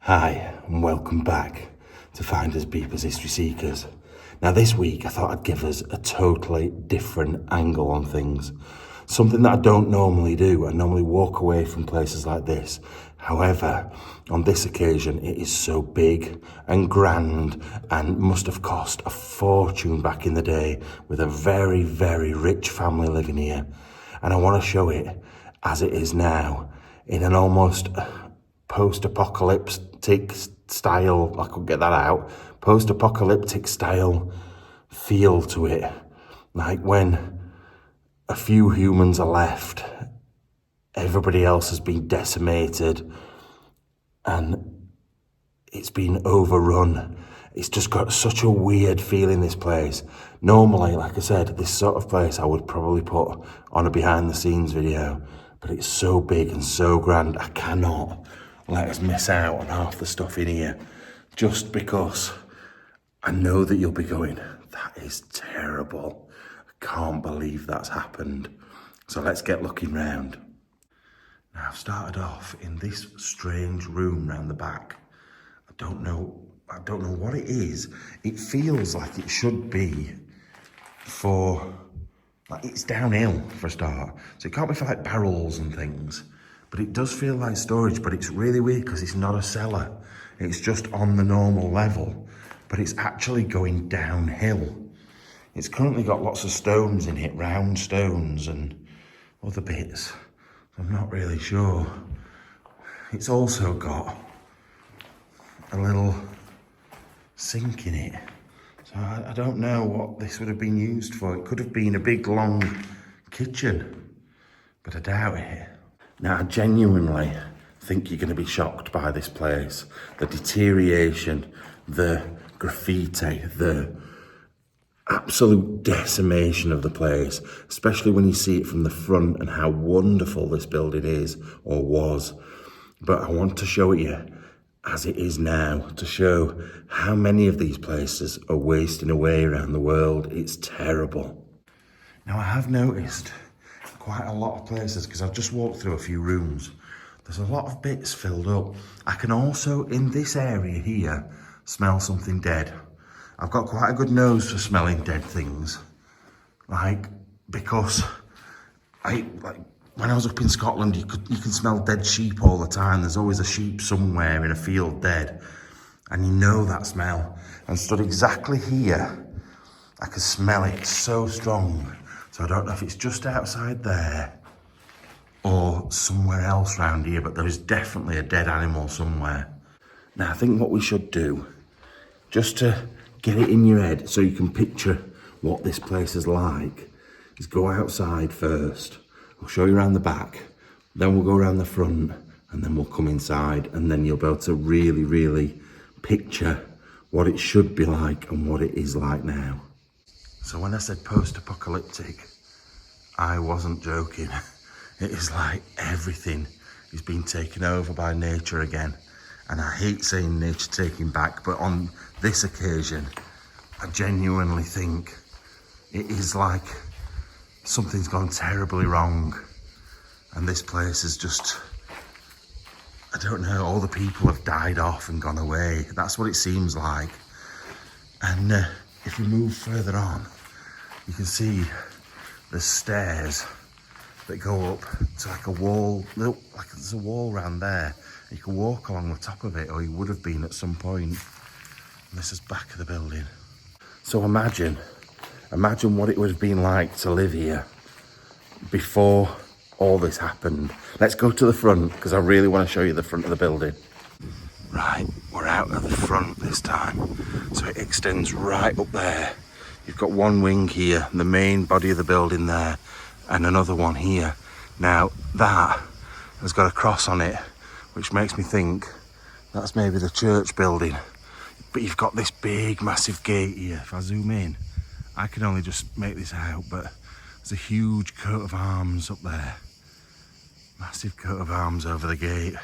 Hi, and welcome back to Finders Beepers History Seekers. Now this week I thought I'd give us a totally different angle on things. Something that I don't normally do. I normally walk away from places like this. However, on this occasion it is so big and grand and must have cost a fortune back in the day with a very, very rich family living here. And I want to show it as it is now in an almost post-apocalyptic style, I could get that out, post-apocalyptic style feel to it. Like when a few humans are left, everybody else has been decimated and it's been overrun. It's just got such a weird feel in this place. Normally, like I said, this sort of place I would probably put on a behind the scenes video, but it's so big and so grand, I cannot let us miss out on half the stuff in here just because I know that you'll be going, that is terrible. I can't believe that's happened. So let's get looking round. Now I've started off in this strange room round the back. I don't know what it is. It feels like it should be like it's downhill for a start. So it can't be for like barrels and things. But it does feel like storage, but it's really weird because it's not a cellar. It's just on the normal level, but it's actually going downhill. It's currently got lots of stones in it, round stones and other bits. I'm not really sure. It's also got a little sink in it. So I don't know what this would have been used for. It could have been a big long kitchen, but I doubt it. Now, I genuinely think you're going to be shocked by this place. The deterioration, the graffiti, the absolute decimation of the place, especially when you see it from the front and how wonderful this building is or was. But I want to show it you as it is now, to show how many of these places are wasting away around the world. It's terrible. Now, I have noticed quite a lot of places, because I've just walked through a few rooms, there's a lot of bits filled up. I can also, in this area here, smell something dead. I've got quite a good nose for smelling dead things, because when I was up in Scotland, you can smell dead sheep all the time. There's always a sheep somewhere in a field dead, and you know that smell. And stood exactly here, I could smell it so strong. So I don't know if it's just outside there or somewhere else around here, but there is definitely a dead animal somewhere. Now, I think what we should do, just to get it in your head so you can picture what this place is like, is go outside first. I'll show you around the back, then we'll go around the front, and then we'll come inside, and then you'll be able to really, really picture what it should be like and what it is like now. So when I said post-apocalyptic, I wasn't joking. It is like everything is being taken over by nature again. And I hate saying nature taking back, but on this occasion, I genuinely think it is like something's gone terribly wrong. And this place is just, I don't know, all the people have died off and gone away. That's what it seems like. And if we move further on, you can see the stairs that go up to like a wall. Look, like there's a wall around there. You can walk along the top of it, or you would have been at some point. And this is back of the building. So imagine what it would have been like to live here before all this happened. Let's go to the front, because I really want to show you the front of the building. Right, we're out at the front this time. So it extends right up there. You've got one wing here, the main body of the building there, and another one here. Now that has got a cross on it, which makes me think that's maybe the church building. But you've got this big, massive gate here. If I zoom in, I can only just make this out, but there's a huge coat of arms up there. Massive coat of arms over the gate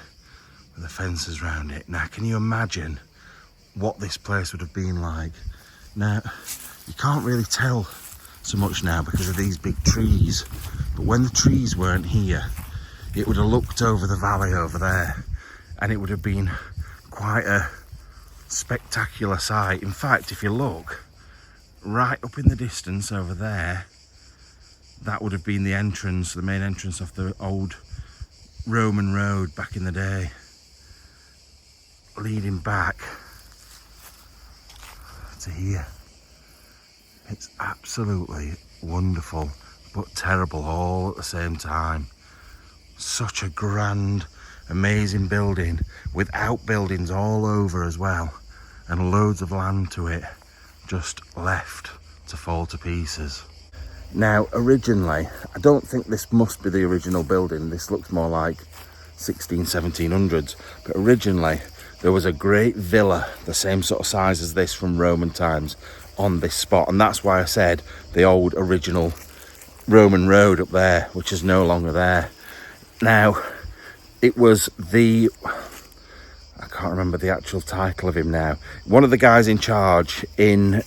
with the fences around it. Now, can you imagine what this place would have been like? Now, you can't really tell so much now because of these big trees, but when the trees weren't here, it would have looked over the valley over there, and it would have been quite a spectacular sight. In fact, if you look right up in the distance over there, that would have been the entrance, the main entrance of the old Roman road back in the day, leading back to here. It's absolutely wonderful, but terrible all at the same time. Such a grand, amazing building with outbuildings all over as well, and loads of land to it just left to fall to pieces. Now, originally, I don't think this must be the original building. This looks more like 1700s, but originally there was a great villa, the same sort of size as this from Roman times, on this spot, and that's why I said the old original Roman road up there, which is no longer there. Now, it was the, I can't remember the actual title of him now, one of the guys in charge in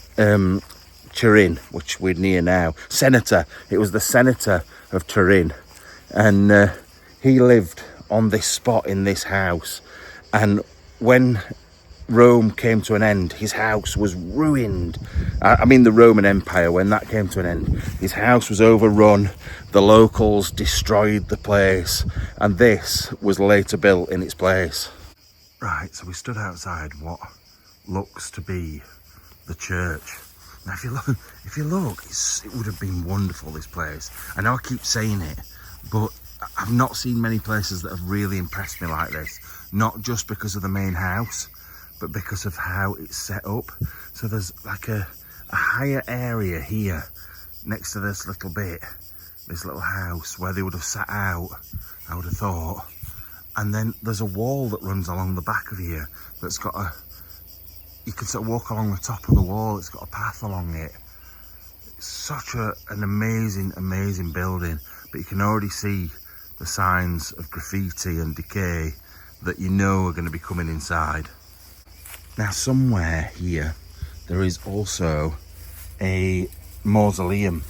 Turin, which we're near now, senator. It was the senator of Turin, and he lived on this spot in this house, and when Rome came to an end, his house was ruined. I mean the Roman Empire, when that came to an end, his house was overrun, the locals destroyed the place, and this was later built in its place. Right, so we stood outside what looks to be the church. Now if you look, it would have been wonderful, this place. I know I keep saying it, but I've not seen many places that have really impressed me like this. Not just because of the main house, but because of how it's set up. So there's like a higher area here next to this little bit, this little house where they would have sat out, I would have thought. And then there's a wall that runs along the back of here that's got you can sort of walk along the top of the wall, it's got a path along it. It's such an amazing building, but you can already see the signs of graffiti and decay that you know are going to be coming inside. Now somewhere here there is also a mausoleum,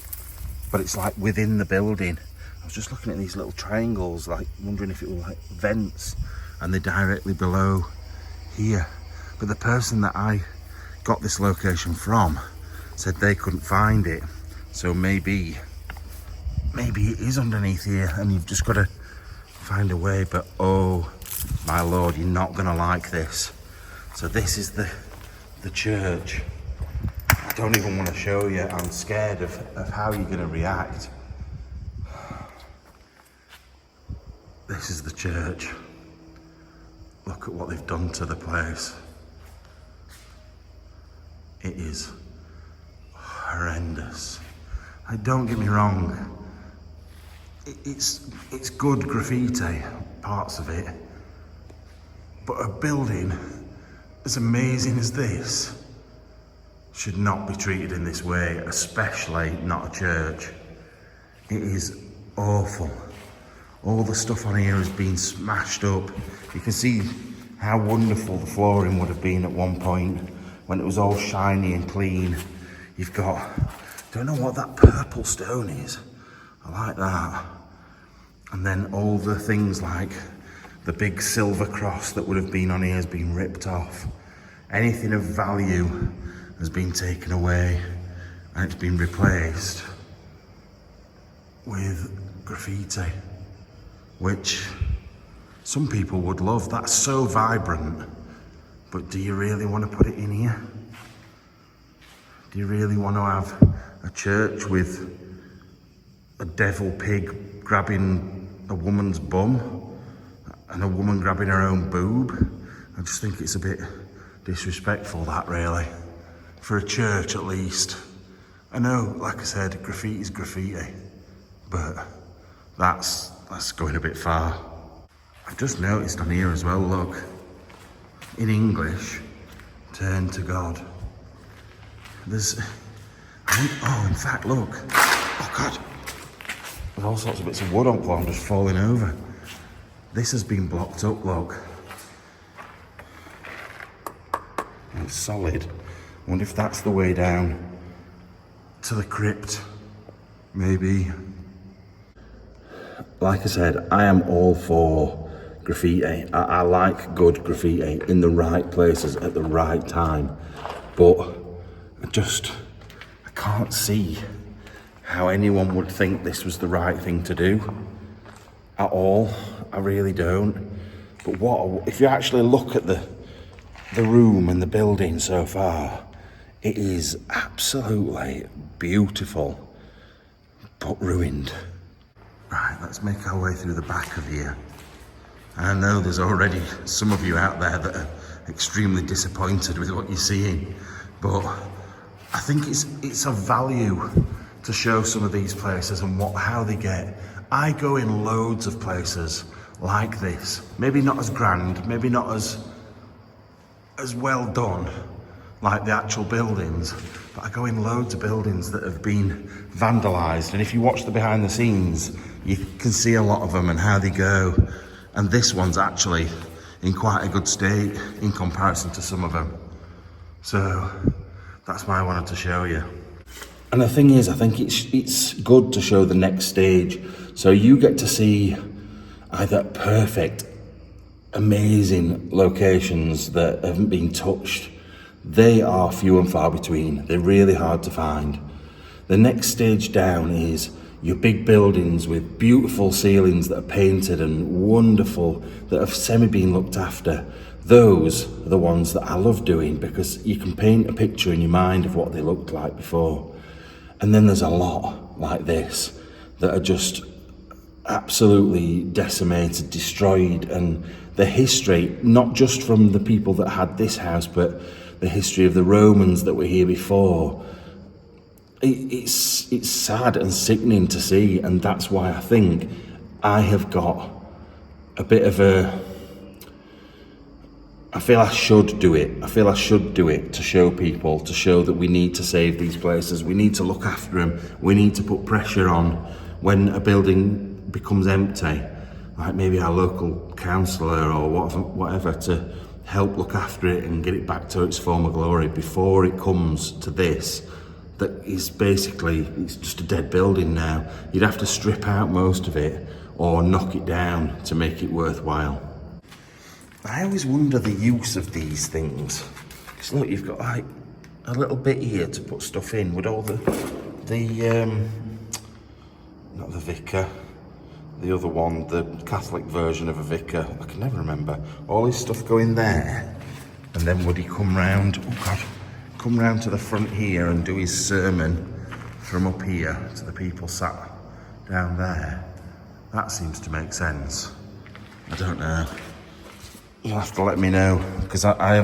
but it's like within the building. I was just looking at these little triangles, like wondering if it were like vents, and they're directly below here. But the person that I got this location from said they couldn't find it, so maybe it is underneath here and you've just got to find a way. But oh my lord, you're not gonna like this. So this is the church. I don't even want to show you. I'm scared of how you're going to react. This is the church. Look at what they've done to the place. It is horrendous. Don't get me wrong. It's good graffiti, parts of it. But a building as amazing as this should not be treated in this way, especially not a church. It is awful. All the stuff on here has been smashed up. You can see how wonderful the flooring would have been at one point when it was all shiny and clean. You've got, don't know what that purple stone is. I like that. And then all the things like the big silver cross that would have been on here has been ripped off. Anything of value has been taken away and it's been replaced with graffiti, which some people would love. That's so vibrant, but do you really want to put it in here? Do you really want to have a church with a devil pig grabbing a woman's bum and a woman grabbing her own boob? I just think it's a bit disrespectful, that, really, for a church at least. I know, like I said, graffiti's graffiti, but that's going a bit far. I've just noticed on here as well, look, in English, turn to God. There's, oh, in fact, look, oh God, there's all sorts of bits of wood on the floor, I'm just falling over. This has been blocked up, look. It's solid. I wonder if that's the way down to the crypt, maybe. Like I said, I am all for graffiti. I like good graffiti in the right places at the right time, but I can't see how anyone would think this was the right thing to do at all. I really don't. But if you actually look at the room and the building so far, it is absolutely beautiful, but ruined. Right, let's make our way through the back of here. I know there's already some of you out there that are extremely disappointed with what you're seeing, but I think it's of value to show some of these places and how they get. I go in loads of places like this, maybe not as grand, maybe not as well done like the actual buildings, but I go in loads of buildings that have been vandalised, and if you watch the behind the scenes, you can see a lot of them and how they go. And this one's actually in quite a good state in comparison to some of them. So that's why I wanted to show you. And the thing is, I think it's good to show the next stage. So you get to see either perfect, amazing locations that haven't been touched. They are few and far between. They're really hard to find. The next stage down is your big buildings with beautiful ceilings that are painted and wonderful, that have semi-been looked after. Those are the ones that I love doing, because you can paint a picture in your mind of what they looked like before. And then there's a lot like this that are just absolutely decimated, destroyed, and the history, not just from the people that had this house, but the history of the Romans that were here before. It's sad and sickening to see, and that's why I think I have got a bit of I feel I should do it. I feel I should do it to show people, to show that we need to save these places. We need to look after them. We need to put pressure on when a building becomes empty, like maybe our local councillor or whatever, to help look after it and get it back to its former glory before it comes to this. That is basically, it's just a dead building now. You'd have to strip out most of it or knock it down to make it worthwhile. I always wonder the use of these things. Because look, you've got like a little bit here to put stuff in with all not the vicar, the other one, the Catholic version of a vicar. I can never remember. All his stuff going there, and then would he come round, come round to the front here and do his sermon from up here to the people sat down there? That seems to make sense. I don't know. You'll have to let me know, because I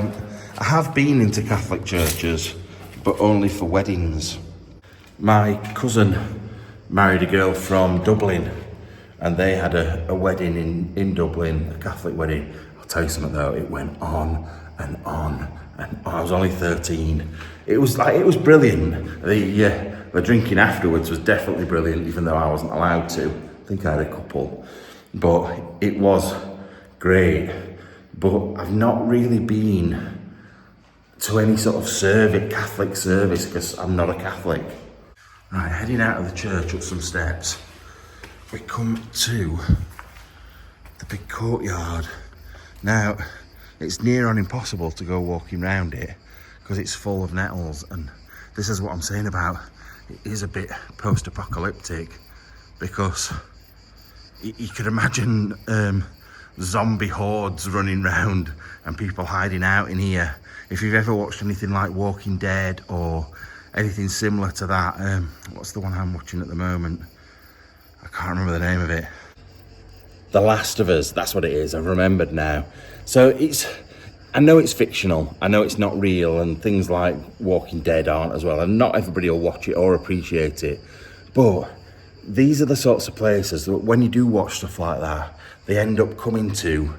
have been into Catholic churches, but only for weddings. My cousin married a girl from Dublin, and they had a wedding in Dublin, a Catholic wedding. I'll tell you something though, it went on and on. And I was only 13. It was brilliant. The drinking afterwards was definitely brilliant, even though I wasn't allowed to. I think I had a couple, but it was great. But I've not really been to any sort of Catholic service, because I'm not a Catholic. Right, heading out of the church up some steps, we come to the big courtyard. Now, it's near on impossible to go walking around it because it's full of nettles, and this is what I'm saying about it is a bit post-apocalyptic, because you could imagine zombie hordes running round and people hiding out in here. If you've ever watched anything like Walking Dead or anything similar to that, what's the one I'm watching at the moment? I can't remember the name of it. The Last of Us, that's what it is, I've remembered now. So I know it's fictional, I know it's not real, and things like Walking Dead aren't as well, and not everybody will watch it or appreciate it. But these are the sorts of places that when you do watch stuff like that, they end up coming to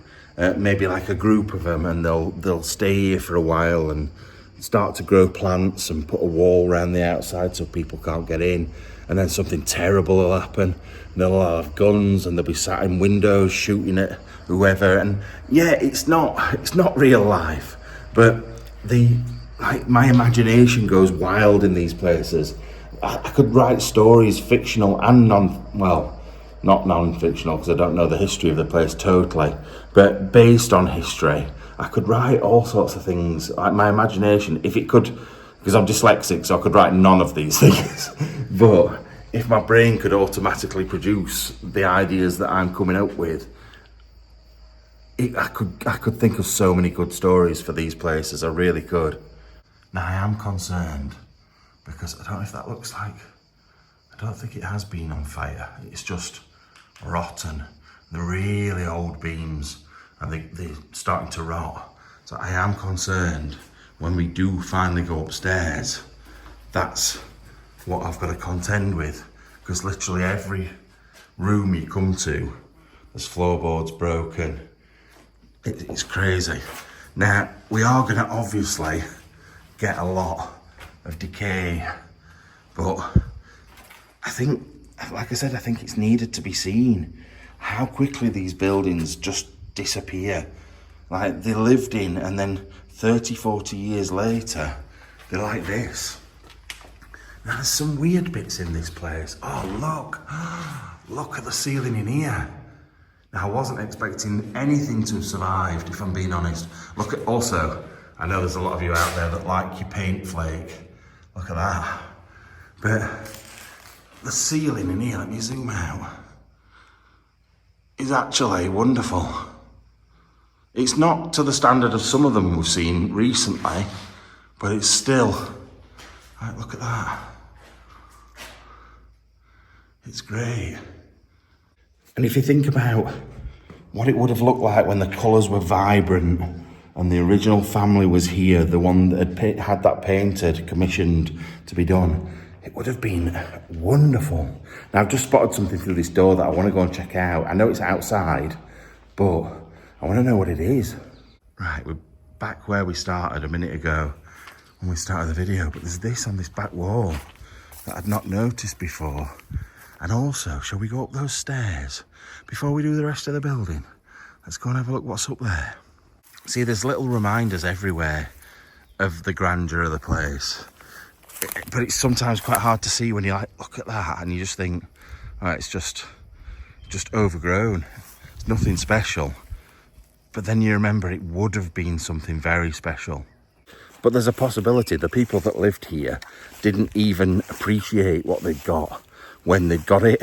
maybe like a group of them, and they'll stay here for a while and start to grow plants and put a wall around the outside so people can't get in, and then something terrible will happen. They'll have guns and they'll be sat in windows shooting at whoever, and yeah, it's not real life, but my imagination goes wild in these places. I could write stories, fictional and not non-fictional because I don't know the history of the place totally, but based on history, I could write all sorts of things. Like my imagination, if it could, because I'm dyslexic, so I could write none of these things. But if my brain could automatically produce the ideas that I'm coming up with, I could think of so many good stories for these places. I really could. Now I am concerned because I don't know if that looks like, I don't think it has been on fire. It's just rotten. The really old beams and they're starting to rot. So I am concerned when we do finally go upstairs, that's what I've got to contend with. Because literally every room you come to, there's floorboards broken. It's crazy. Now, we are going to obviously get a lot of decay, but I think, like I said, I think it's needed to be seen how quickly these buildings just disappear. Like they lived in and then 30, 40 years later, they're like this. Now there's some weird bits in this place. Oh, look at the ceiling in here. Now, I wasn't expecting anything to have survived, if I'm being honest. Look at, also, I know there's a lot of you out there that like your paint flake. Look at that. But the ceiling in here, let me zoom out, is actually wonderful. It's not to the standard of some of them we've seen recently, but it's still, right, look at that. It's great. And if you think about what it would have looked like when the colours were vibrant and the original family was here, the one that had that painted, commissioned to be done, it would have been wonderful. Now I've just spotted something through this door that I want to go and check out. I know it's outside, but I want to know what it is. Right, we're back where we started a minute ago when we started the video, but there's this on this back wall that I'd not noticed before. And also, shall we go up those stairs before we do the rest of the building? Let's go and have a look what's up there. See, there's little reminders everywhere of the grandeur of the place. But it's sometimes quite hard to see when you like, look at that, and you just think, all right, it's just overgrown. It's nothing special. But then you remember it would have been something very special. But there's a possibility the people that lived here didn't even appreciate what they'd got when they'd got it.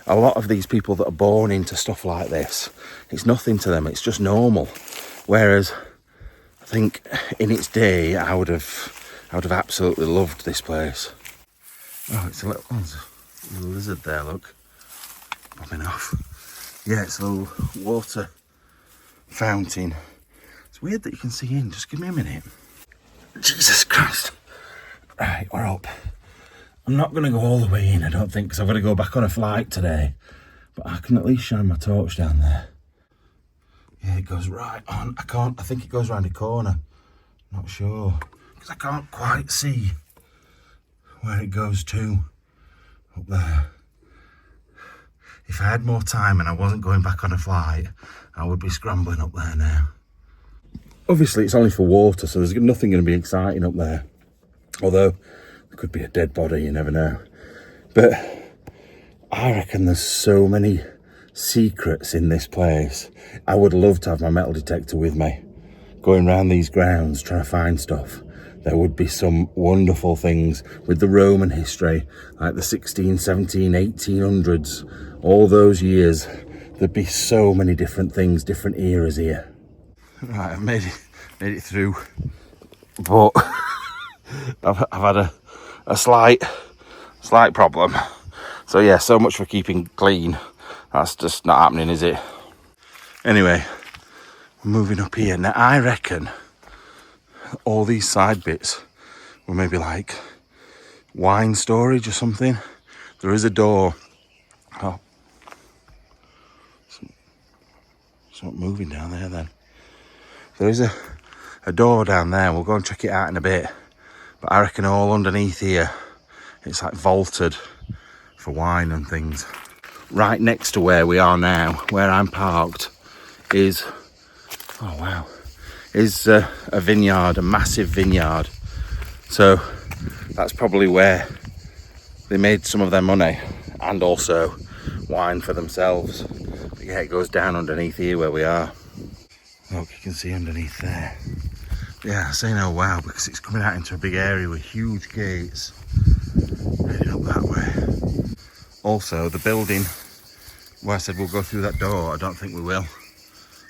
A lot of these people that are born into stuff like this, it's nothing to them, it's just normal. Whereas I think in its day, I would have absolutely loved this place. Oh, it's a little, there's a lizard there, look, popping off. Yeah, it's a little water fountain. It's weird that you can see in, just give me a minute. Jesus Christ. Right, we're up. I'm not going to go all the way in, I don't think, because I've got to go back on a flight today. But I can at least shine my torch down there. Yeah, it goes right on. I think it goes around a corner. Not sure. Because I can't quite see where it goes to up there. If I had more time and I wasn't going back on a flight, I would be scrambling up there now. Obviously, it's only for water, so there's nothing going to be exciting up there. Although, there could be a dead body, you never know. But I reckon there's so many secrets in this place. I would love to have my metal detector with me, going around these grounds trying to find stuff. There would be some wonderful things with the Roman history, like the 16, 17, 1800s, all those years. There'd be so many different things, different eras here. Right, I've made it through, but I've had a slight problem. So yeah, so much for keeping clean. That's just not happening, is it? Anyway, we're moving up here. Now I reckon all these side bits were maybe like wine storage or something. There is a door. Oh, it's not moving down there then. There is a door down there. We'll go and check it out in a bit. But I reckon all underneath here, it's like vaulted for wine and things. Right next to where we are now, where I'm parked, is, oh wow, is a vineyard, a massive vineyard. So that's probably where they made some of their money, and also wine for themselves. But yeah, it goes down underneath here where we are. Look, you can see underneath there. Yeah, I say no wow because it's coming out into a big area with huge gates heading up that way. Also, the building where I said we'll go through that door, I don't think we will,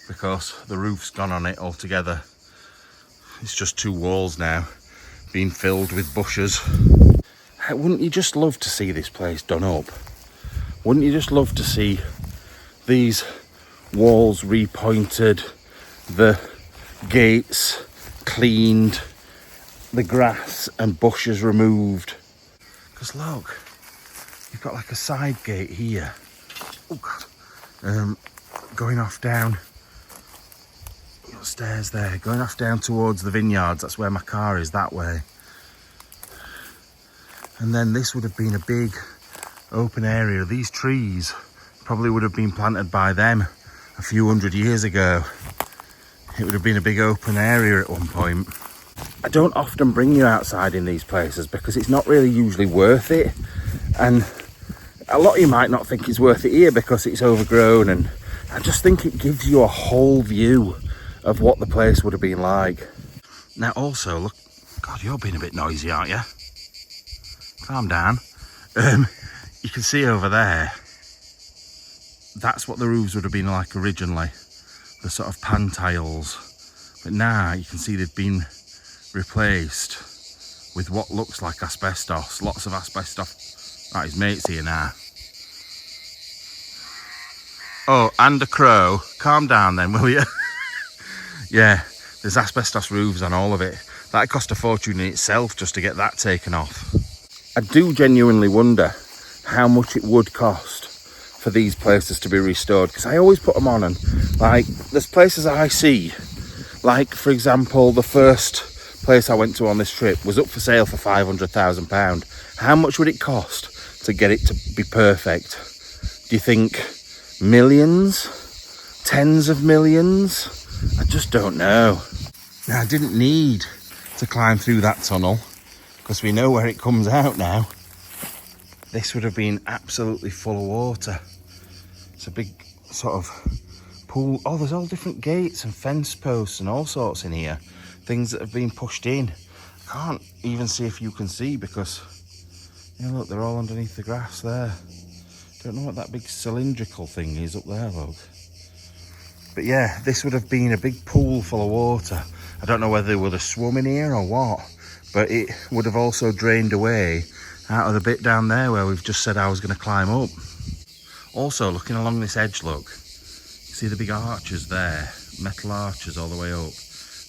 because the roof's gone on it altogether. It's just two walls now, being filled with bushes. Wouldn't you just love to see this place done up? Wouldn't you just love to see these walls repointed, the gates cleaned, the grass and bushes removed? Because look, you've got like a side gate here. Oh God. Going off down, stairs there, going off down towards the vineyards. That's where my car is, that way. And then this would have been a big open area. These trees probably would have been planted by them a few hundred years ago. It would have been a big open area at one point. I don't often bring you outside in these places because it's not really usually worth it. And a lot of you might not think it's worth it here because it's overgrown, and I just think it gives you a whole view of what the place would have been like. Now also, look, God, you're being a bit noisy, aren't you? Calm down. You can see over there, that's what the roofs would have been like originally, the sort of pan tiles. But now you can see they've been replaced with what looks like asbestos, lots of asbestos. Right, his mate's here now. Oh, and a crow. Calm down then, will you? Yeah, there's asbestos roofs on all of it. That cost a fortune in itself just to get that taken off. I do genuinely wonder how much it would cost for these places to be restored, because I always put them on, and like there's places I see, like for example the first place I went to on this trip was up for sale for £500,000. How much would it cost to get it to be perfect? Do you think millions? Tens of millions? I just don't know. Now, I didn't need to climb through that tunnel because we know where it comes out now. This would have been absolutely full of water. It's a big sort of pool. Oh, there's all different gates and fence posts and all sorts in here. Things that have been pushed in. I can't even see if you can see because, you know, look, they're all underneath the grass there. Don't know what that big cylindrical thing is up there, look. But yeah, this would have been a big pool full of water. I don't know whether they would have swum in here or what, but it would have also drained away out of the bit down there where we've just said I was going to climb up. Also, looking along this edge, look, see the big arches there, metal arches all the way up.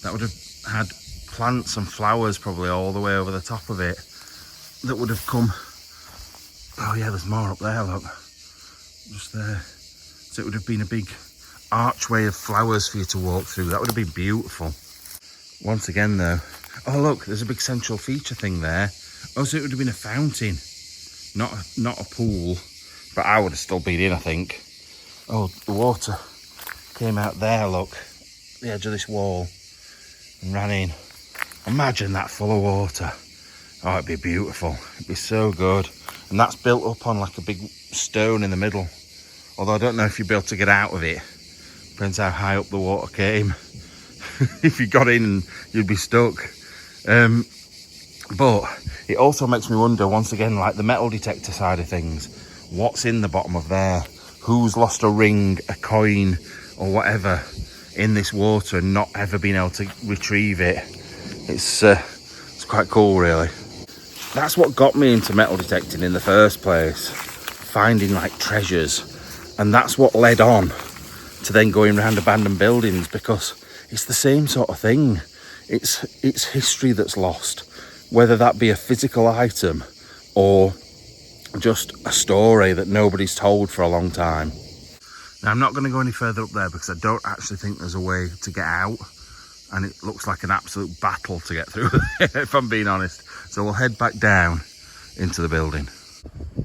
That would have had plants and flowers probably all the way over the top of it that would have come. Oh yeah, there's more up there, look, just there. So it would have been a big archway of flowers for you to walk through. That would have been beautiful. Once again though, oh look, there's a big central feature thing there. Oh, so it would have been a fountain, not a pool, but I would have still been in, I think. Oh, the water came out there, look, the edge of this wall, and ran in. Imagine that full of water. Oh, it'd be beautiful. It'd be so good. And that's built up on like a big stone in the middle. Although I don't know if you'd be able to get out of it. Depends how high up the water came. If you got in, you'd be stuck. But it also makes me wonder, once again, like the metal detector side of things. What's in the bottom of there? Who's lost a ring, a coin, or whatever in this water and not ever been able to retrieve it? It's quite cool, really. That's what got me into metal detecting in the first place. Finding like treasures. And that's what led on to then going around abandoned buildings, because it's the same sort of thing. It's history that's lost, whether that be a physical item or just a story that nobody's told for a long time. Now, I'm not going to go any further up there because I don't actually think there's a way to get out, and it looks like an absolute battle to get through if I'm being honest. So we'll head back down into the building.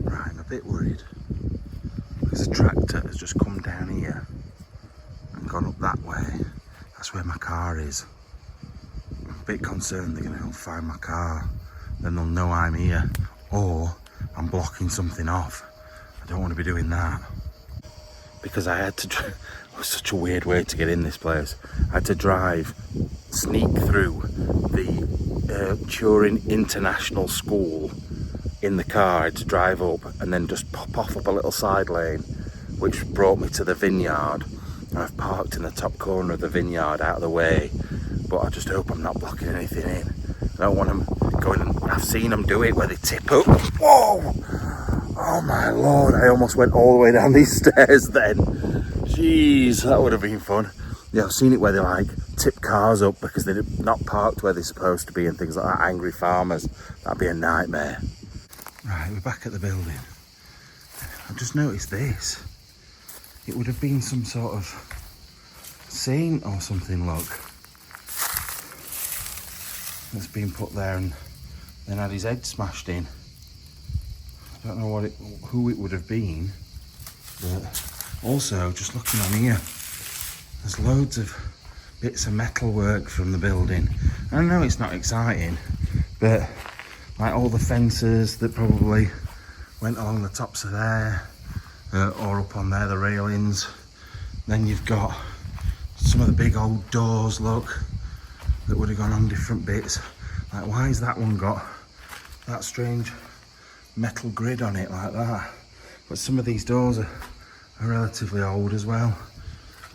Right, I'm a bit worried because the tractor has just come down here and gone up that way. That's where my car is. I'm a bit concerned they're going to find my car. Then they'll know I'm here, or I'm blocking something off. I don't want to be doing that. Because I had to, it was such a weird way to get in this place. I had to sneak through the Turin International School in the car. I had to drive up and then just pop off up a little side lane, which brought me to the Vineyard. And I've parked in the top corner of the Vineyard out of the way, but I just hope I'm not blocking anything in. I don't want them going, and I've seen them do it where they tip up. Whoa! Oh my lord, I almost went all the way down these stairs then. Jeez, that would have been fun. Yeah, I've seen it where they like tip cars up because they're not parked where they're supposed to be and things like that. Angry farmers, that'd be a nightmare. Right, we're back at the building. I've just noticed this. It would have been some sort of saint or something, look. That's been put there and then had his head smashed in. I don't know who it would have been, but also just looking on here, there's loads of bits of metalwork from the building. I know it's not exciting, but like all the fences that probably went along the tops of there, or up on there, the railings. Then you've got some of the big old doors, look, that would have gone on different bits. Like, why has that one got that strange metal grid on it like that? But some of these doors are relatively old as well.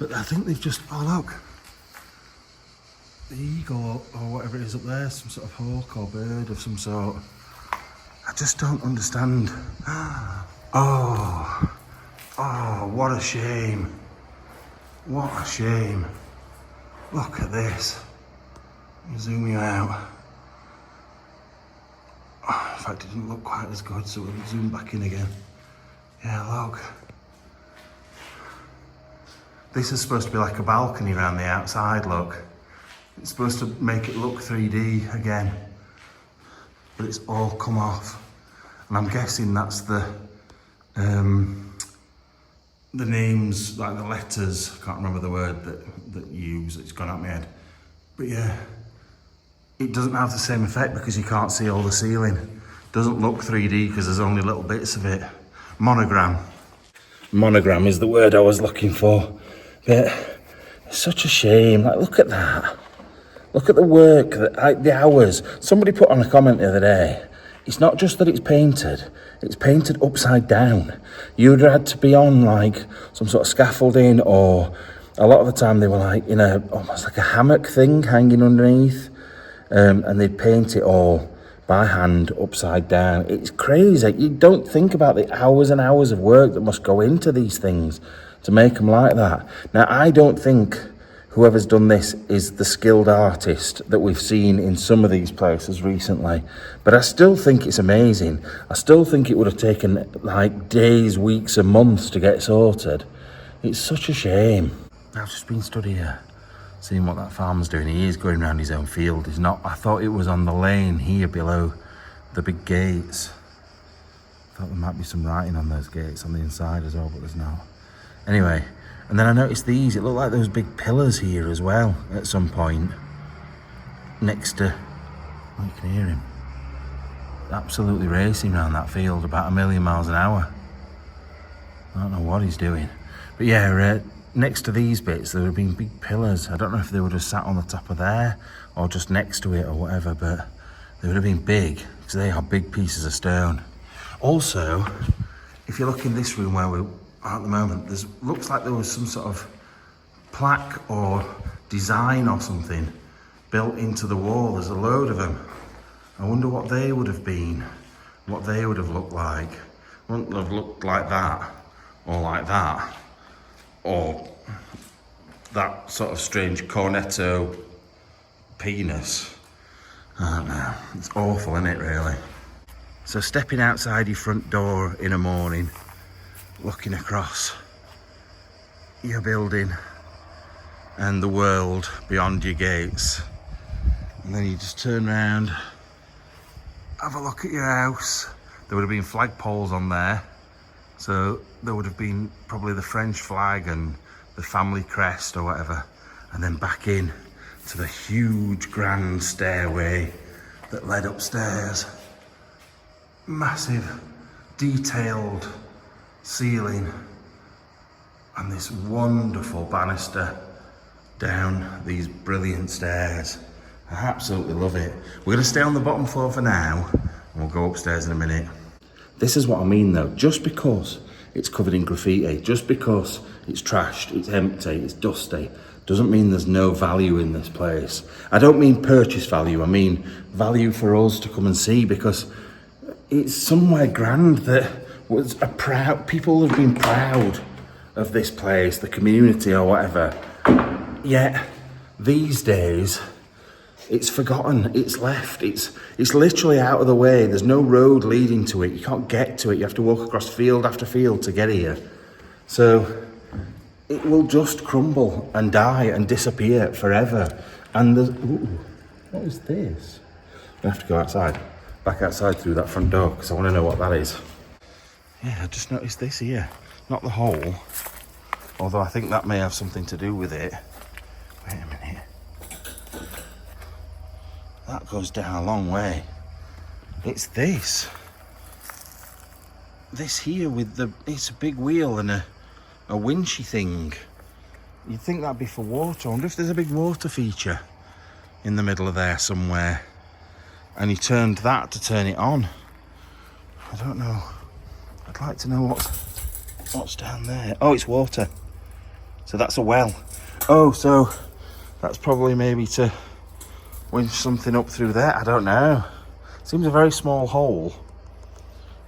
But I think they've just, oh look, the eagle or whatever it is up there, some sort of hawk or bird of some sort. I just don't understand. Oh, what a shame. What a shame. Look at this. Let me zoom you out. Oh, in fact, it didn't look quite as good, so we'll zoom back in again. Yeah, look. This is supposed to be like a balcony around the outside, look. It's supposed to make it look 3D again, but it's all come off. And I'm guessing that's the names, like the letters, I can't remember the word that you use, it's gone out my head. But yeah, it doesn't have the same effect because you can't see all the ceiling. It doesn't look 3D because there's only little bits of it. Monogram. Monogram is the word I was looking for. But it's such a shame. Like, look at that. Look at the work, the hours. Somebody put on a comment the other day. It's not just that it's painted upside down. You'd have had to be on like some sort of scaffolding, or a lot of the time they were like in almost like a hammock thing hanging underneath, and they'd paint it all by hand upside down. It's crazy. You don't think about the hours and hours of work that must go into these things to make them like that. Now, I don't think whoever's done this is the skilled artist that we've seen in some of these places recently. But I still think it's amazing. I still think it would have taken like days, weeks and months to get sorted. It's such a shame. I've just been stood here, seeing what that farmer's doing. He is going around his own field. He's not, I thought it was on the lane here below the big gates. I thought there might be some writing on those gates on the inside as well, but there's not. Anyway, and then I noticed these, it looked like those big pillars here as well at some point. Next to, oh, you can hear him. Absolutely racing around that field about 1,000,000 miles an hour. I don't know what he's doing. But yeah, next to these bits, there would have been big pillars. I don't know if they would have sat on the top of there or just next to it or whatever, but they would have been big because they are big pieces of stone. Also, if you look in this room where we at the moment, looks like there was some sort of plaque or design or something built into the wall. There's a load of them. I wonder what they would have been, what they would have looked like. Wouldn't have looked like that, or that sort of strange cornetto penis. I don't know. It's awful, isn't it, really? So stepping outside your front door in a morning, looking across your building and the world beyond your gates, and then you just turn around, have a look at your house. There would have been flagpoles on there, so there would have been probably the French flag and the family crest or whatever, and then back in to the huge grand stairway that led upstairs. Massive, detailed ceiling and this wonderful banister down these brilliant stairs. I absolutely love it. We're gonna stay on the bottom floor for now and we'll go upstairs in a minute. This is what I mean though, just because it's covered in graffiti, just because it's trashed, it's empty, it's dusty, doesn't mean there's no value in this place. I don't mean purchase value, I mean value for us to come and see, because it's somewhere grand that was a proud, people have been proud of this place, the community or whatever. Yet these days, it's forgotten, it's left, it's literally out of the way. There's no road leading to it, you can't get to it, you have to walk across field after field to get here. So it will just crumble and die and disappear forever. And there's, ooh, what is this? I have to go outside, back outside through that front door, because I want to know what that is. Yeah, I just noticed this here, not the hole, although I think that may have something to do with it. Wait a minute. That goes down a long way. It's this. This here with the, it's a big wheel and a winchy thing. You'd think that'd be for water. I wonder if there's a big water feature in the middle of there somewhere. And he turned that to turn it on. I don't know. I'd like to know what's down there. Oh, it's water. So that's a well. Oh, so that's probably maybe to winch something up through there. I don't know. Seems a very small hole,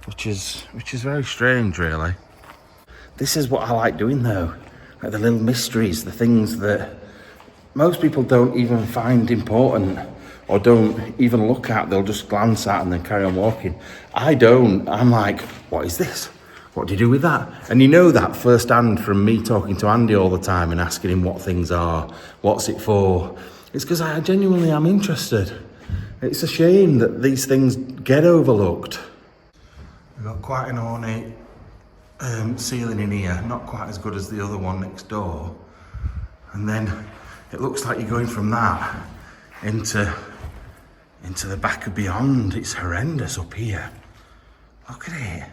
which is very strange, really. This is what I like doing though, like the little mysteries, the things that most people don't even find important or don't even look at. They'll just glance at and then carry on walking. I don't. I'm like, what is this? What do you do with that? And you know that firsthand from me talking to Andy all the time and asking him what things are, what's it for. It's because I genuinely am interested. It's a shame that these things get overlooked. We've got quite an ornate ceiling in here, not quite as good as the other one next door. And then it looks like you're going from that into the back of beyond. It's horrendous up here. Look at it.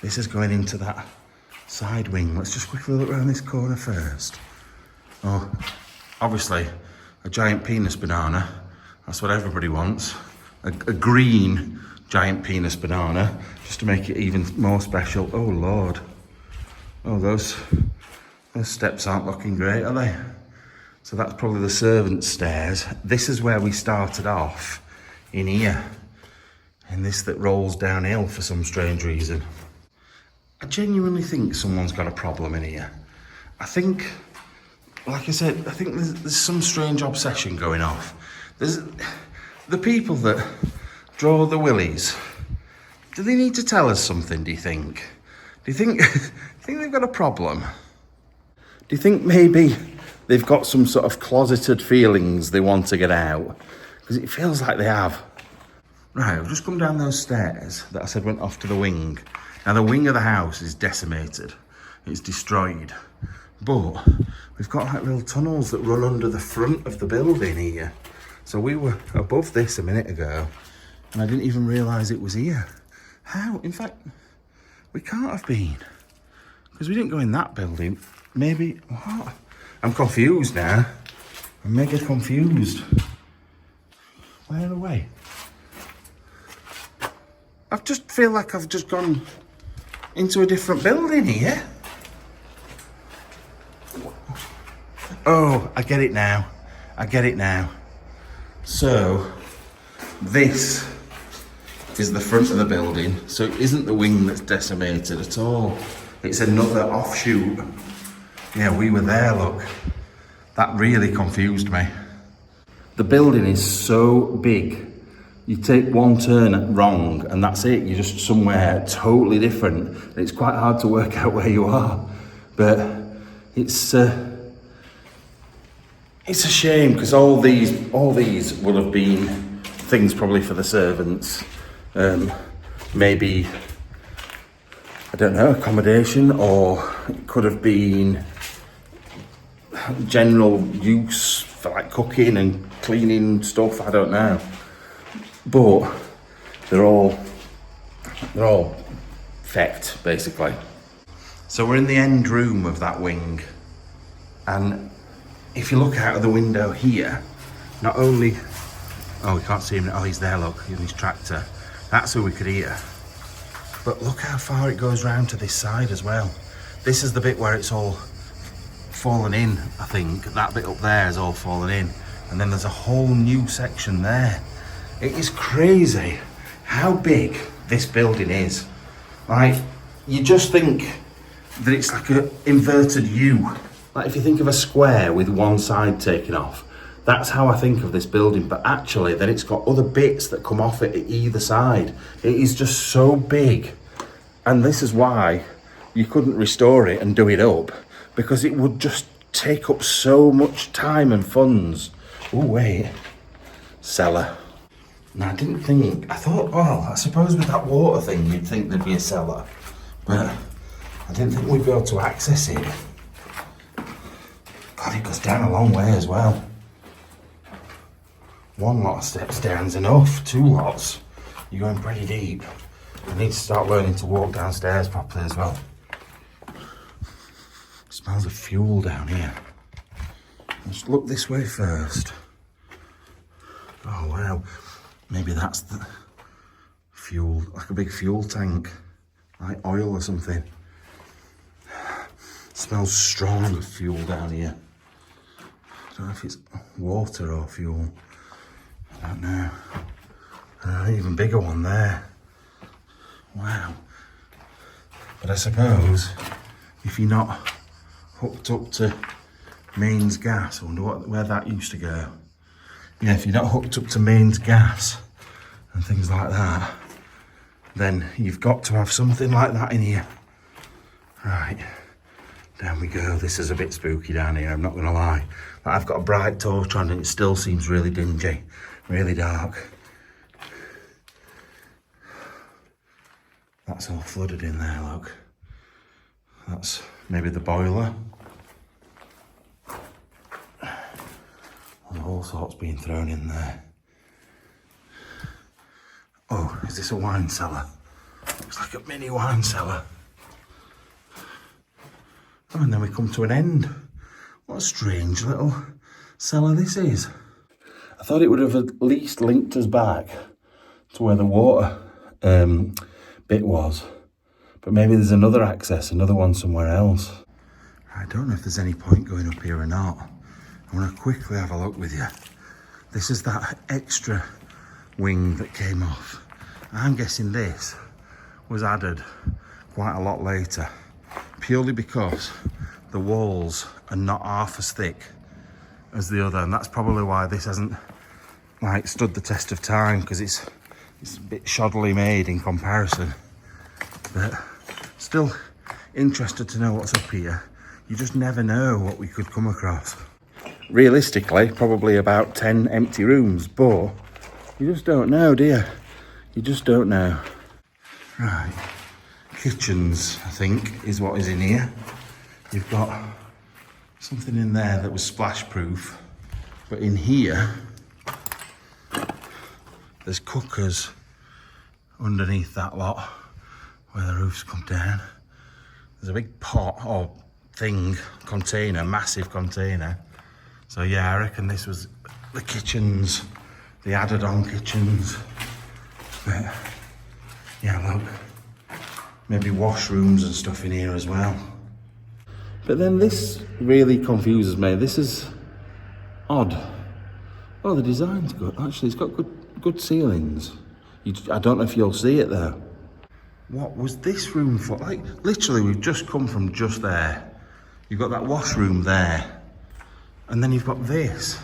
This is going into that side wing. Let's just quickly look around this corner first. Oh, obviously a giant penis banana. That's what everybody wants. A green giant penis banana, just to make it even more special. Oh Lord. Oh, those steps aren't looking great, are they? So that's probably the servants' stairs. This is where we started off, in here. In this that rolls downhill for some strange reason. I genuinely think someone's got a problem in here. I think, like I said, I think there's some strange obsession going off. There's the people that draw the willies. Do they need to tell us something, do you think? Do you think they've got a problem? Do you think maybe they've got some sort of closeted feelings they want to get out? Because it feels like they have. Right, I've just come down those stairs that I said went off to the wing. Now the wing of the house is decimated. It's destroyed. But we've got like little tunnels that run under the front of the building here. So we were above this a minute ago and I didn't even realise it was here. How? In fact, we can't have been. Because we didn't go in that building. Maybe, what? I'm confused now. I'm mega confused. Where away? I just feel like I've just gone into a different building here. Oh, I get it now. I get it now. So, this is the front of the building. So it isn't the wing that's decimated at all. It's another offshoot. Yeah, we were there, look. That really confused me. The building is so big. You take one turn wrong and that's it. You're just somewhere totally different. It's quite hard to work out where you are. But it's a shame because all these would have been things probably for the servants. Maybe, I don't know, accommodation, or it could have been general use for like cooking and cleaning stuff, I don't know. But they're all effect, basically. So we're in the end room of that wing, and if you look out of the window here, not only, oh, we can't see him, oh, he's there, look, in his tractor. That's who we could hear. But look how far it goes round to this side as well. This is the bit where it's all fallen in, I think. That bit up there is all fallen in. And then there's a whole new section there. It is crazy how big this building is. Like, you just think that it's like an inverted U. Like if you think of a square with one side taken off, that's how I think of this building. But actually, then it's got other bits that come off it at either side. It is just so big. And this is why you couldn't restore it and do it up, because it would just take up so much time and funds. Oh, wait. Cellar. Now, I thought, well, I suppose with that water thing, you'd think there'd be a cellar. But I didn't think we'd be able to access it. God, it goes down a long way as well. One lot of steps down's enough. 2 lots, you're going pretty deep. I need to start learning to walk downstairs properly as well. Smells of fuel down here. Let's look this way first. Oh wow, maybe that's the fuel, like a big fuel tank, like oil or something. Smells strong of fuel down here. I don't know if it's water or fuel. I don't know. An even bigger one there. Wow. But I suppose if you're not hooked up to mains gas, I wonder where that used to go. Yeah, if you're not hooked up to mains gas and things like that, then you've got to have something like that in here. Right, down we go. This is a bit spooky down here, I'm not gonna lie. But I've got a bright torch on and it still seems really dingy, really dark. That's all flooded in there, look. That's maybe the boiler. There's all sorts being thrown in there. Oh, is this a wine cellar? Looks like a mini wine cellar. Oh, and then we come to an end. What a strange little cellar this is. I thought it would have at least linked us back to where the water bit was. But maybe there's another access, another one somewhere else. I don't know if there's any point going up here or not. I want to quickly have a look with you. This is that extra wing that came off. I'm guessing this was added quite a lot later, purely because the walls are not half as thick as the other, and that's probably why this hasn't like stood the test of time, because it's a bit shoddily made in comparison. But still interested to know what's up here. You just never know what we could come across. Realistically, probably about 10 empty rooms, but you just don't know, do you? You just don't know. Right, kitchens, I think, is what is in here. You've got something in there that was splash proof, but in here, there's cookers underneath that lot where the roof's come down. There's a big pot or thing, container, massive container. So yeah, I reckon this was the kitchens, the added on kitchens. But yeah, look, maybe washrooms and stuff in here as well. But then this really confuses me. This is odd. Oh, the design's good. Actually, it's got good ceilings. I don't know if you'll see it though. What was this room for? Like, literally, we've just come from just there. You've got that washroom there. And then you've got this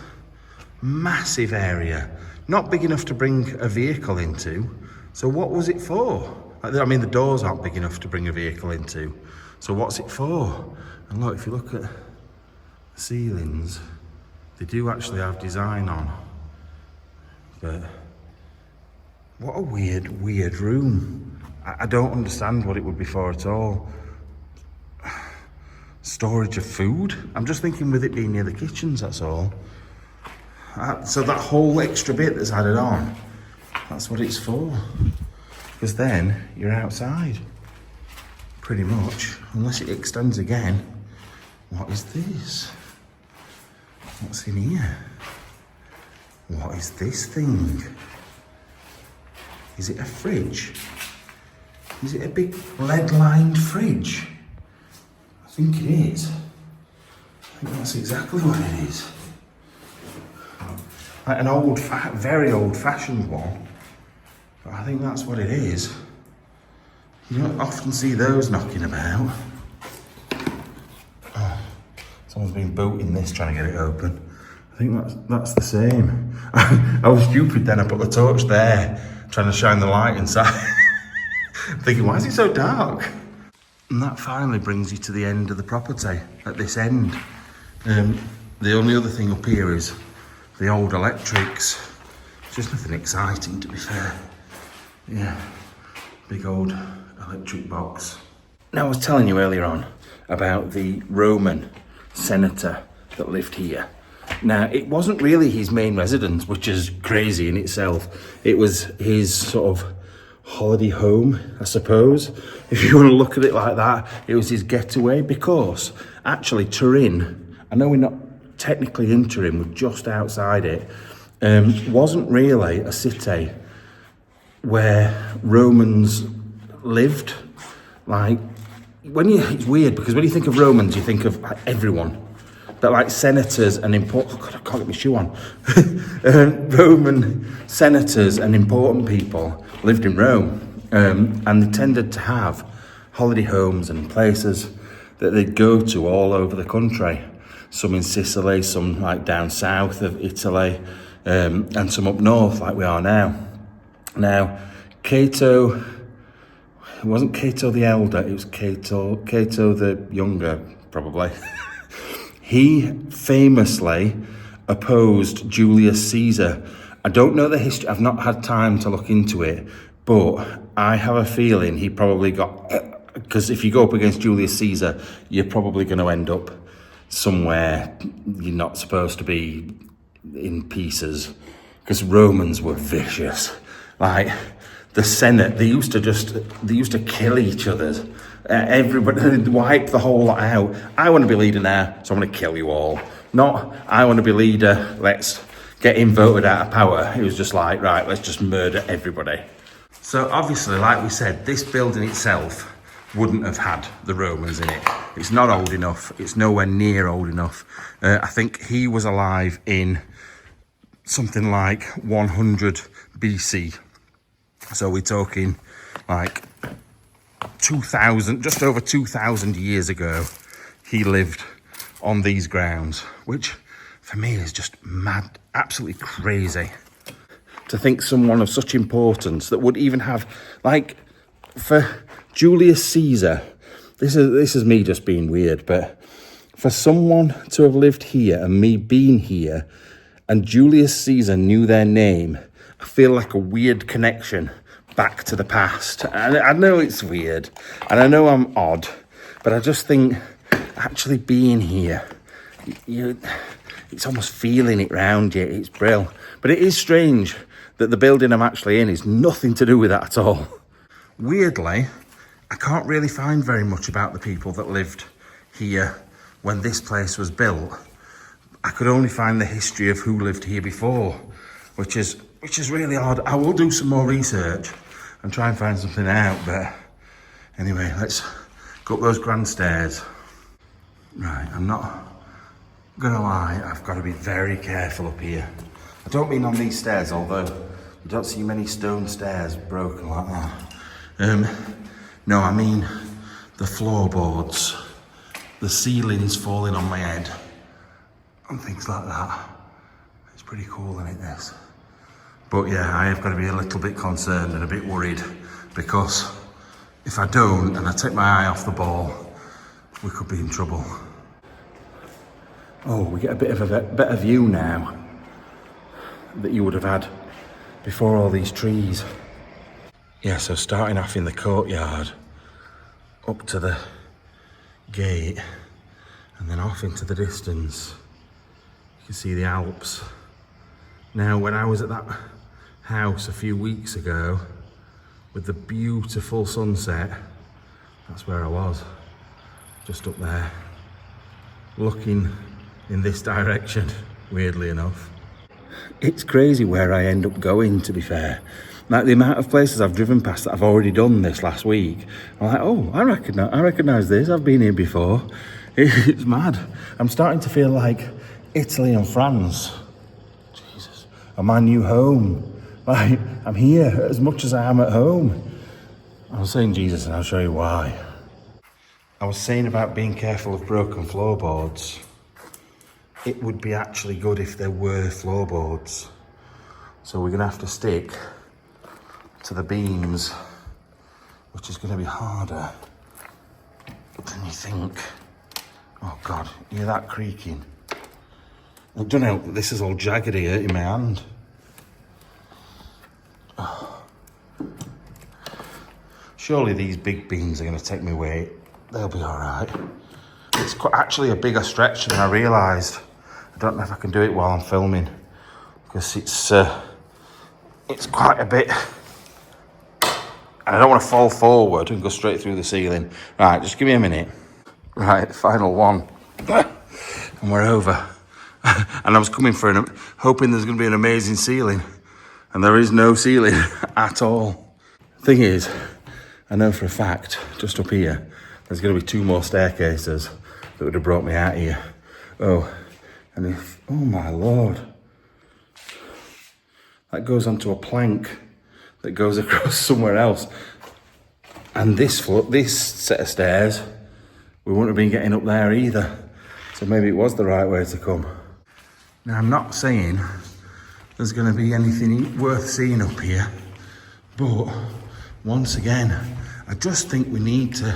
massive area, not big enough to bring a vehicle into. So what was it for? I mean, the doors aren't big enough to bring a vehicle into. So what's it for? And look, if you look at the ceilings, they do actually have design on. But what a weird room. I don't understand what it would be for at all. Storage of food? I'm just thinking with it being near the kitchens, that's all. So that whole extra bit that's added on, that's what it's for. Because then you're outside. pretty much, unless it extends again. What is this? What's in here? What is this thing? Is it a fridge? Is it a big lead-lined fridge? I think it is. I think that's exactly what it is. Like an old, very old-fashioned one. But I think that's what it is. You don't often see those knocking about. Oh, someone's been booting this, trying to get it open. I think that's the same. I was stupid then, I put the torch there, trying to shine the light inside. Thinking, why is it so dark? And that finally brings you to the end of the property, at this end. The only other thing up here is the old electrics. It's just nothing exciting, to be fair. Yeah, big old electric box. Now, I was telling you earlier on about the Roman senator that lived here. Now, it wasn't really his main residence, which is crazy in itself. It was his sort of holiday home, I suppose. If you want to look at it like that, it was his getaway, because actually Turin, I know we're not technically in Turin, we're just outside it, wasn't really a city where Romans lived. Like, it's weird, because when you think of Romans, you think of like everyone. But like senators and important, God, I can't get my shoe on. Roman senators and important people lived in Rome, and they tended to have holiday homes and places that they'd go to all over the country. Some in Sicily, some like down south of Italy, and some up north like we are now. Now, Cato, it wasn't Cato the Elder, it was Cato the Younger, probably. He famously opposed Julius Caesar. I don't know the history, I've not had time to look into it, but I have a feeling he probably got, because if you go up against Julius Caesar, you're probably going to end up somewhere you're not supposed to be, in pieces, because Romans were vicious. Like, the Senate, they used to kill each other. Everybody, they'd wipe the whole lot out. I want to be leader now, so I'm going to kill you all. Not, I want to be leader, let's get him voted out of power. It was just like, right, let's just murder everybody. So obviously, like we said, this building itself wouldn't have had the Romans in it. It's not old enough. It's nowhere near old enough. I think he was alive in something like 100 BC. So we're talking like 2,000, just over 2,000 years ago, he lived on these grounds, which for me is just mad, absolutely crazy. To think someone of such importance that would even have, like, for Julius Caesar, this is me just being weird, but for someone to have lived here and me being here and Julius Caesar knew their name, I feel like a weird connection back to the past. And I know it's weird, and I know I'm odd, but I just think actually being here, it's almost feeling it round you. It's brilliant. But it is strange that the building I'm actually in is nothing to do with that at all. Weirdly, I can't really find very much about the people that lived here when this place was built. I could only find the history of who lived here before, which is really odd. I will do some more research and try and find something out, but anyway, let's go up those grand stairs. Right, I'm not gonna lie, I've got to be very careful up here. I don't mean on these stairs, although you don't see many stone stairs broken like that. No, I mean the floorboards, the ceilings falling on my head, and things like that. It's pretty cool, isn't it, this? But yeah, I have got to be a little bit concerned and a bit worried, because if I don't and I take my eye off the ball, we could be in trouble. Oh, we get a bit of a better view now that you would have had before all these trees. Yeah, so starting off in the courtyard, up to the gate, and then off into the distance, you can see the Alps. Now, when I was at that house a few weeks ago, with the beautiful sunset, That's where I was, just up there, looking in this direction, weirdly enough. It's crazy where I end up going, to be fair. Like the amount of places I've driven past that I've already done this last week. I'm like, oh, I recognise this, I've been here before. It's mad. I'm starting to feel like Italy and France. Jesus. And my new home. Like, I'm here as much as I am at home. I was saying Jesus, and I'll show you why. I was saying about being careful of broken floorboards. It would be actually good if there were floorboards. So we're gonna have to stick to the beams, which is gonna be harder than you think. Oh God, you hear that creaking? I don't know, this is all jagged here in my hand. Oh. Surely these big beams are gonna take me weight. They'll be all right. It's actually a bigger stretch than I realised. I don't know if I can do it while I'm filming because it's quite a bit. And I don't want to fall forward and go straight through the ceiling. Right, just give me a minute. Right, final one. And we're over. And I was coming for hoping there's going to be an amazing ceiling. And there is no ceiling at all. Thing is, I know for a fact, just up here, there's going to be 2 more staircases that would have brought me out here. Oh, and oh my Lord. That goes onto a plank that goes across somewhere else. And this set of stairs, we wouldn't have been getting up there either. So maybe it was the right way to come. Now, I'm not saying there's going to be anything worth seeing up here, but once again, I just think we need to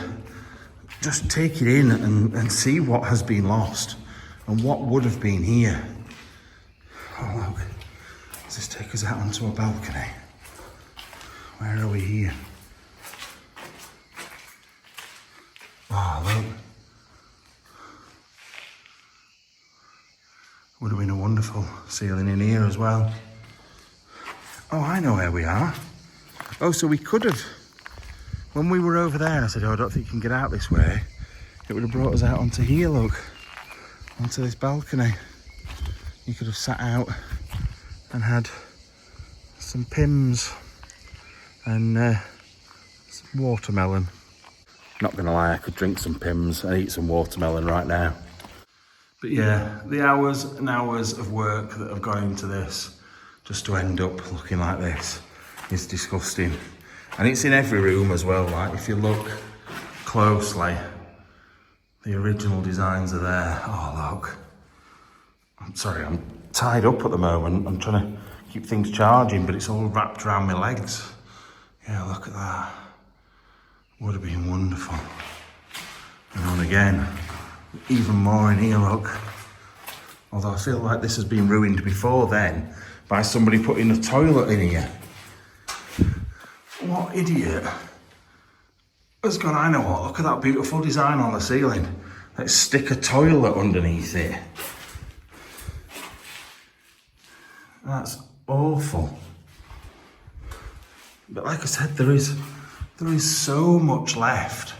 just take it in and see what has been lost and what would have been here. Oh, look. Does this take us out onto a balcony? Where are we here? Oh, look. Would have been a wonderful ceiling in here as well. Oh, I know where we are. Oh, so we could have, when we were over there, I said, oh, I don't think you can get out this way. It would have brought us out onto here, look. Onto this balcony. You could have sat out and had some pims and some watermelon. Not gonna lie, I could drink some pims and eat some watermelon right now. But yeah, the hours and hours of work that have gone into this just to end up looking like this is disgusting. And it's in every room as well. Like, if you look closely, the original designs are there. Oh, look. I'm sorry, I'm tied up at the moment. I'm trying to keep things charging, but it's all wrapped around my legs. Yeah, look at that. Would have been wonderful. And then again, even more in here, look. Although I feel like this has been ruined before then by somebody putting a toilet in here. What idiot has gone, I know what, look at that beautiful design on the ceiling. Let's stick a toilet underneath it. That's awful. But like I said, there is so much left.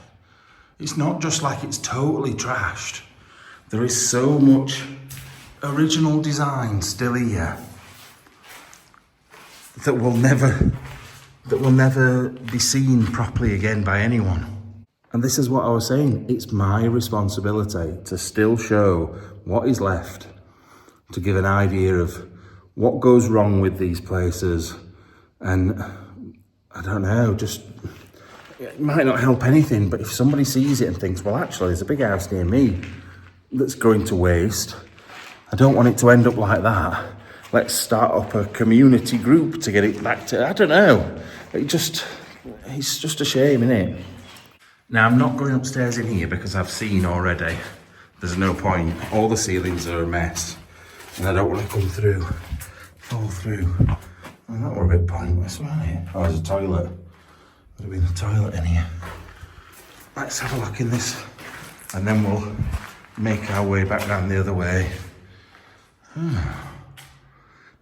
It's not just like it's totally trashed. There is so much original design still here that will never be seen properly again by anyone. And this is what I was saying. It's my responsibility to still show what is left, to give an idea of what goes wrong with these places. And I don't know, just, it might not help anything, but if somebody sees it and thinks, well, actually, there's a big house near me that's going to waste. I don't want it to end up like that. Let's start up a community group to get it back to, I don't know. It's just a shame, isn't it? Now, I'm not going upstairs in here because I've seen already. There's no point. All the ceilings are a mess. And I don't want to fall through. Well, that were a bit pointless, wasn't it? Oh, there's a toilet. Would have been a toilet in here. Let's have a look in this. And then we'll make our way back down the other way.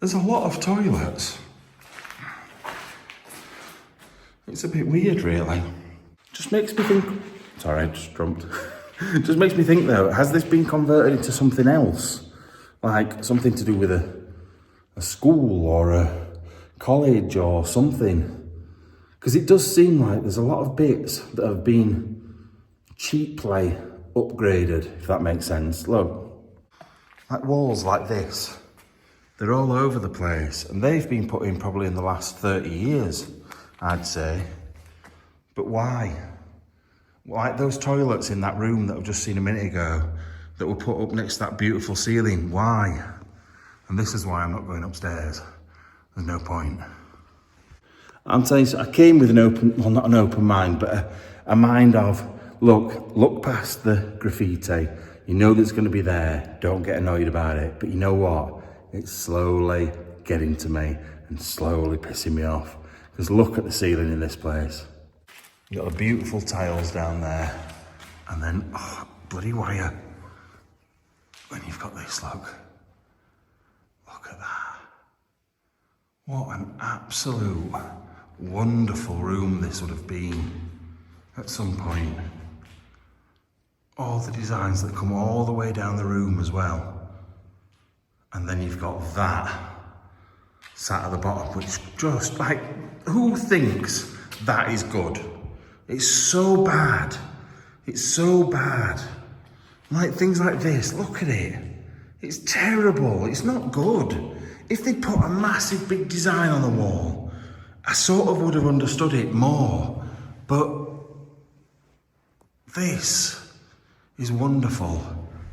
There's a lot of toilets. It's a bit weird, really. Just makes me think, Sorry, I just jumped. It just makes me think though, has this been converted into something else? Like something to do with a school or a college or something? Because it does seem like there's a lot of bits that have been cheaply upgraded, if that makes sense. Look, like walls like this, they're all over the place, and they've been put in probably in the last 30 years, I'd say. But why? Like those toilets in that room that I've just seen a minute ago that were put up next to that beautiful ceiling, why? And this is why I'm not going upstairs. There's no point. I'm telling you, I came with an open, well, not an open mind, but a mind of, look past the graffiti. You know that's going to be there. Don't get annoyed about it. But you know what? It's slowly getting to me and slowly pissing me off. Because look at the ceiling in this place. You've got the beautiful tiles down there. And then, oh, bloody wire. Then you've got this, look. Look at that. What an absolute wonderful room this would have been at some point. All the designs that come all the way down the room as well. And then you've got that sat at the bottom, which just like, who thinks that is good? It's so bad. It's so bad. Like things like this, look at it. It's terrible, it's not good. If they put a massive big design on the wall, I sort of would have understood it more. But this is wonderful.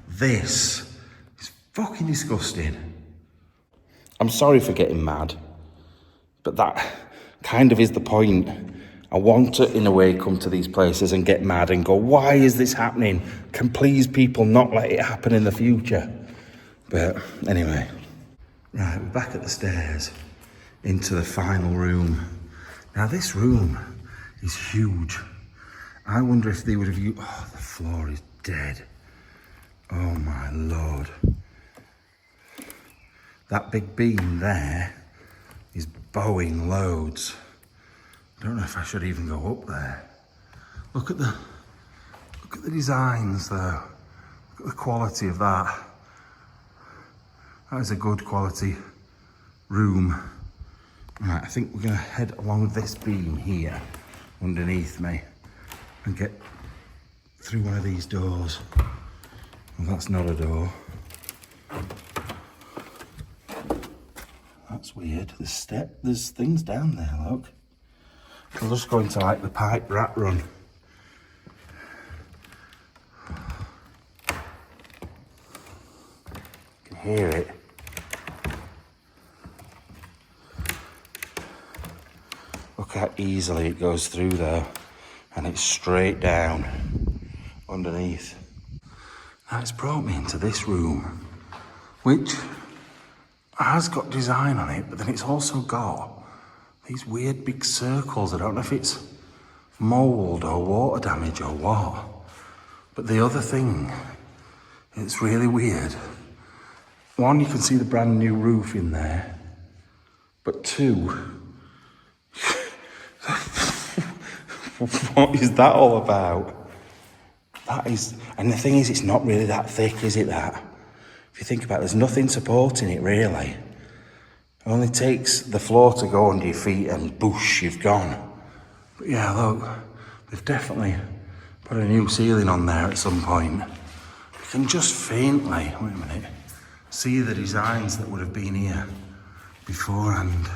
This is fucking disgusting. I'm sorry for getting mad, but that kind of is the point. I want to, in a way, come to these places and get mad and go, why is this happening? Can please people not let it happen in the future? But anyway, right, we're back at the stairs into the final room. Now this room is huge. I wonder if they would have used, oh, the floor is dead. Oh my Lord. That big beam there is bowing loads. I don't know if I should even go up there. Look at the designs though. Look at the quality of that. That is a good quality room. Right, I think we're gonna head along this beam here underneath me and get through one of these doors. Well, that's not a door. That's weird. There's things down there, look. We'll just go into like the pipe rat run. You can hear it. Look how easily it goes through there, and it's straight down underneath. Now it's brought me into this room, which has got design on it, but then it's also got these weird big circles. I don't know if it's mould or water damage or what. But the other thing, it's really weird. One, you can see the brand new roof in there. But two, what is that all about? That is, and the thing is, it's not really that thick, is it, that? If you think about it, there's nothing supporting it, really. It only takes the floor to go under your feet and boosh, you've gone. But yeah, look, they've definitely put a new ceiling on there at some point. You can just faintly, wait a minute, see the designs that would have been here beforehand.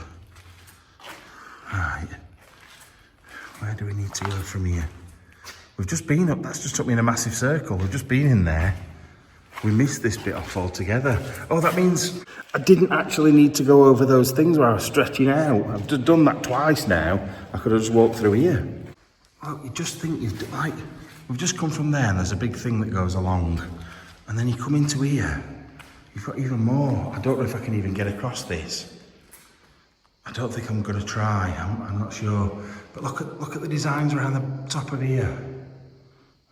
Right, where do we need to go from here? We've just been up, that's just took me in a massive circle. We've just been in there. We missed this bit off altogether. Oh, that means I didn't actually need to go over those things where I was stretching out. I've just done that twice now. I could have just walked through here. Well, you just think you've, like, we've just come from there and there's a big thing that goes along. And then you come into here, you've got even more. I don't know if I can even get across this. I don't think I'm gonna try, I'm not sure. But look at the designs around the top of here.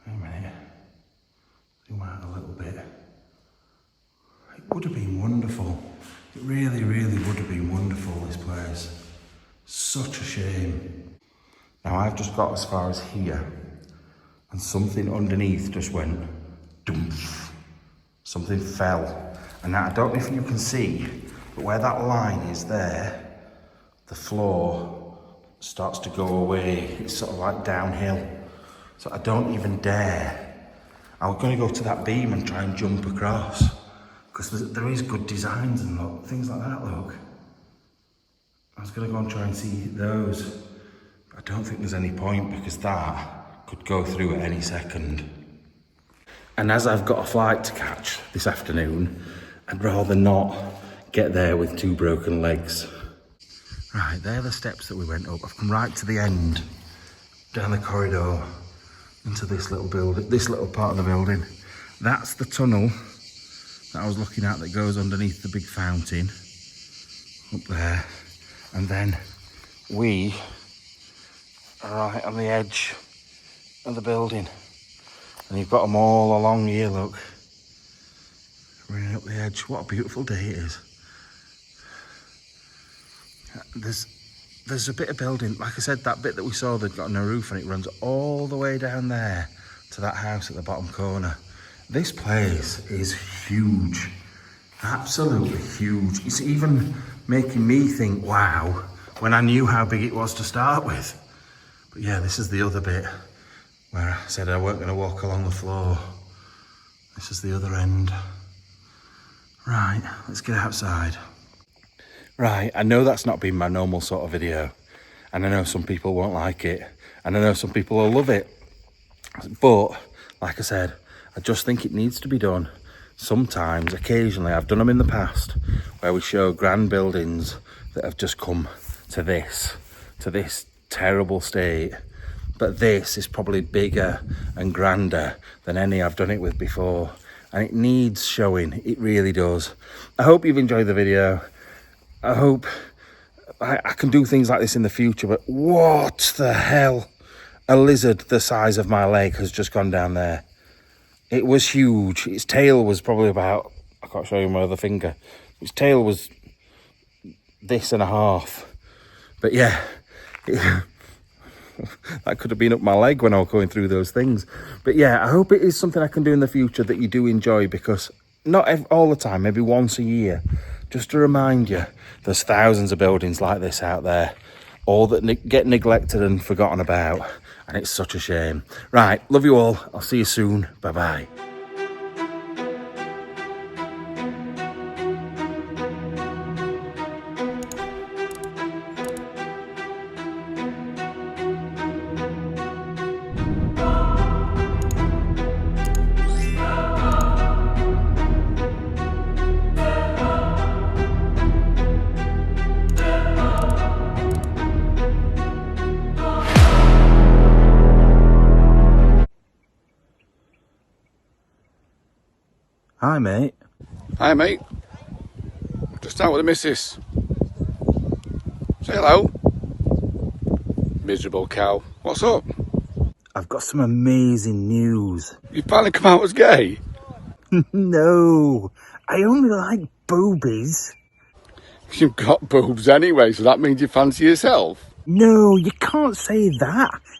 Wait a minute, zoom out a little bit. It would have been wonderful. It really, really would have been wonderful, this place. Such a shame. Now I've just got as far as here. and something underneath just went doomph. Something fell. And now I don't know if you can see, but where that line is there, the floor starts to go away. It's sort of like downhill. So I don't even dare. I was going to go to that beam and try and jump across, because there is good designs and things like that, look. I was going to go and try and see those, but I don't think there's any point, because that could go through at any second. And as I've got a flight to catch this afternoon, I'd rather not get there with 2 broken legs. Right, they're the steps that we went up. I've come right to the end, down the corridor, into this little building, this little part of the building. That's the tunnel that I was looking at that goes underneath the big fountain up there. And then we are right on the edge of the building. And you've got them all along here, look. Running up the edge. What a beautiful day it is. There's a bit of building, like I said, that bit that we saw that got no roof, and it runs all the way down there to that house at the bottom corner. This place is huge, absolutely huge. It's even making me think, wow, when I knew how big it was to start with. But yeah, this is the other bit where I said I weren't going to walk along the floor. This is the other end. Right, let's get outside. Right, I know that's not been my normal sort of video, and I know some people won't like it, and I know some people will love it, but like I said, I just think it needs to be done. Sometimes, occasionally, I've done them in the past, where we show grand buildings that have just come to this terrible state, but this is probably bigger and grander than any I've done it with before, and it needs showing, it really does. I hope you've enjoyed the video. I hope I can do things like this in the future, but what the hell? A lizard the size of my leg has just gone down there. It was huge. Its tail was probably about, I can't show you my other finger. Its tail was this and a half. But yeah, that could have been up my leg when I was going through those things. But yeah, I hope it is something I can do in the future that you do enjoy, because not all the time, maybe once a year, just to remind you, there's thousands of buildings like this out there, all that get neglected and forgotten about, and it's such a shame. Right, love you all. I'll see you soon. Bye-bye. Hi, mate. Hi, mate. Just out with the missus. Say hello. Miserable cow. What's up? I've got some amazing news. You finally come out as gay? No, I only like boobies. You've got boobs anyway, so that means you fancy yourself? No, you can't say that.